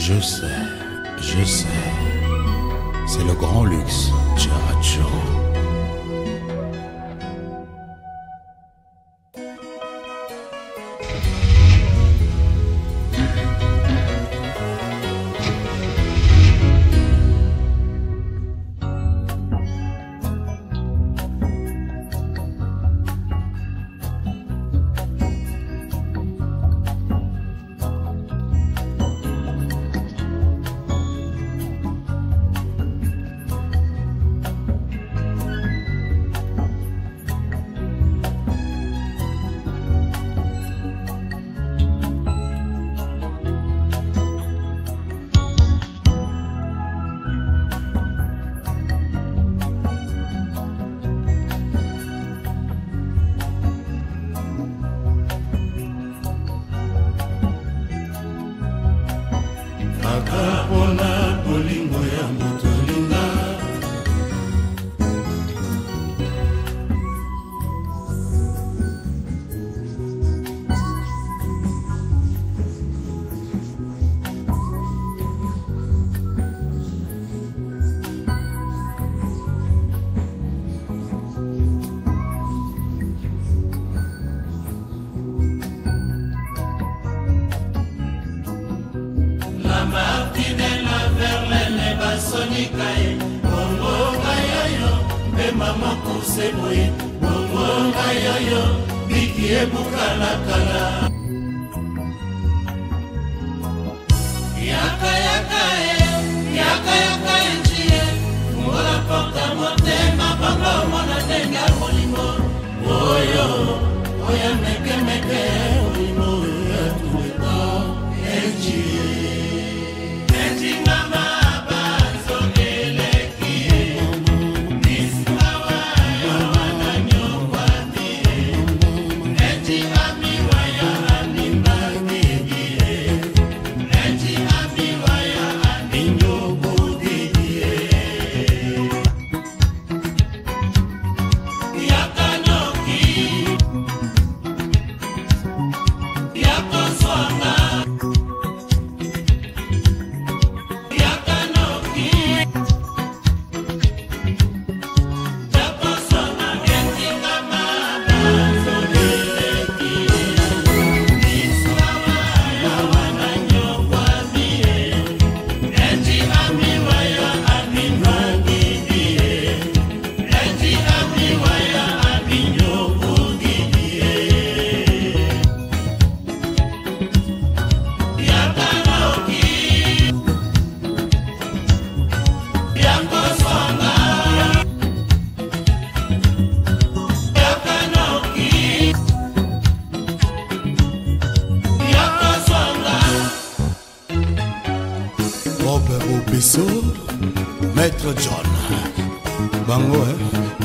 je sais, c'est le grand luxe, Characho. Akapona bolingo ya moto linga Sonikae, bongo ngayoyo, be mama kuseboye, bongo ngayoyo, biki ebukala kala. Yaka yaka njie, mbola porta motema, bamba mona denga molimo. Oyo, oya meke meke, molimo ya tuweko, njie. Njie mama. Biso Maître John bango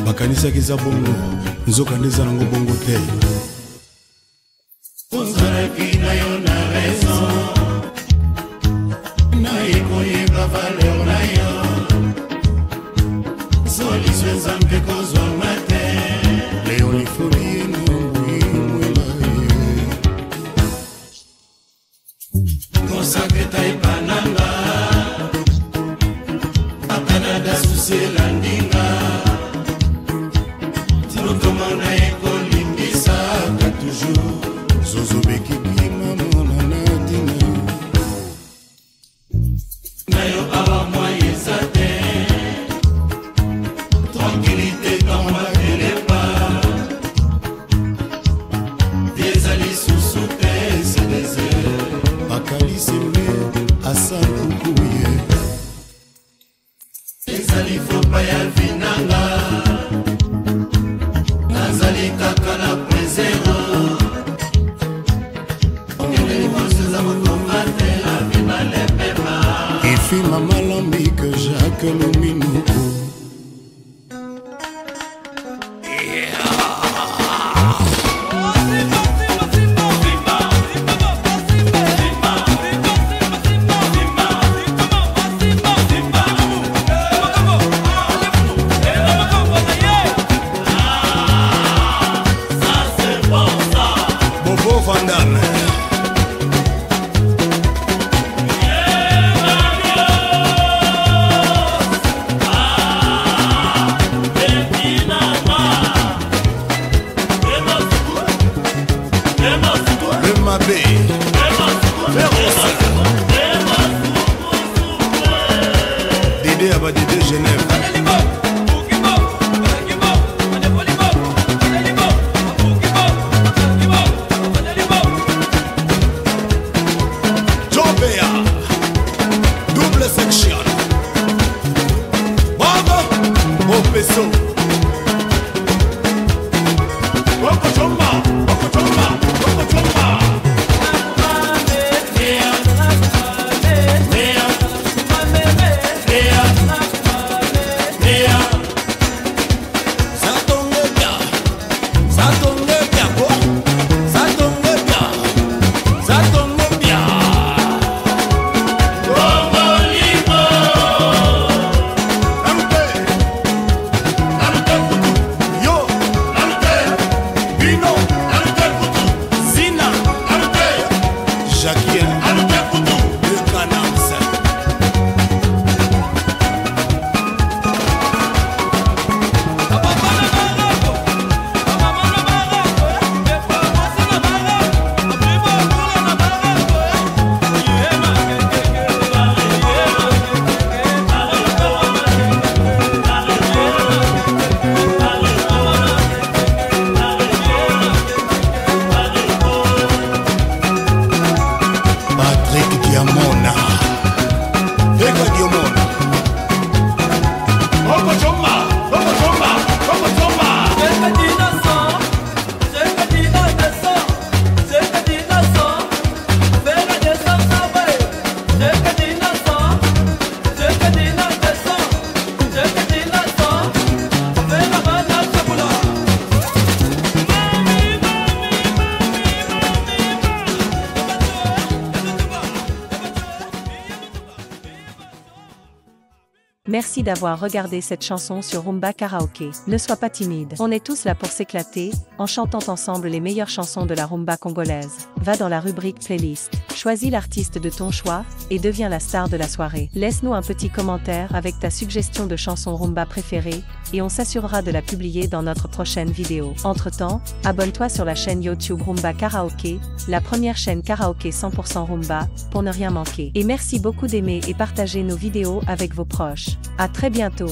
bakanisaki za bongo nzoka ndeza nango bongo te ozalaki na yo na raison nayekoyeba valeur na yo soliso ezambe kozwa mate leolifoli nomwimwela kosaketa epananga c'est la ndinga tilotomana ekolimbisa ka toujours zozobekiki mamona nadina nayo awa mwa yeza te tranquillité dans ma telepa ezali susu te c'est désert akalisembe asankukuye ezali fopa ya vinanga nazali kaka na prezero ongeleli koseza mokomate la vimalepema ifi mama lambike Jacques Lominuku Van Damme. Peso. Merci d'avoir regardé cette chanson sur Rumba Karaoké. Ne sois pas timide. On est tous là pour s'éclater, en chantant ensemble les meilleures chansons de la rumba congolaise. Va dans la rubrique playlist, choisis l'artiste de ton choix, et deviens la star de la soirée. Laisse-nous un petit commentaire avec ta suggestion de chanson rumba préférée, et on s'assurera de la publier dans notre prochaine vidéo. Entre-temps, abonne-toi sur la chaîne YouTube Rumba Karaoké, la première chaîne karaoké 100% rumba, pour ne rien manquer. Et merci beaucoup d'aimer et partager nos vidéos avec vos proches. À très bientôt.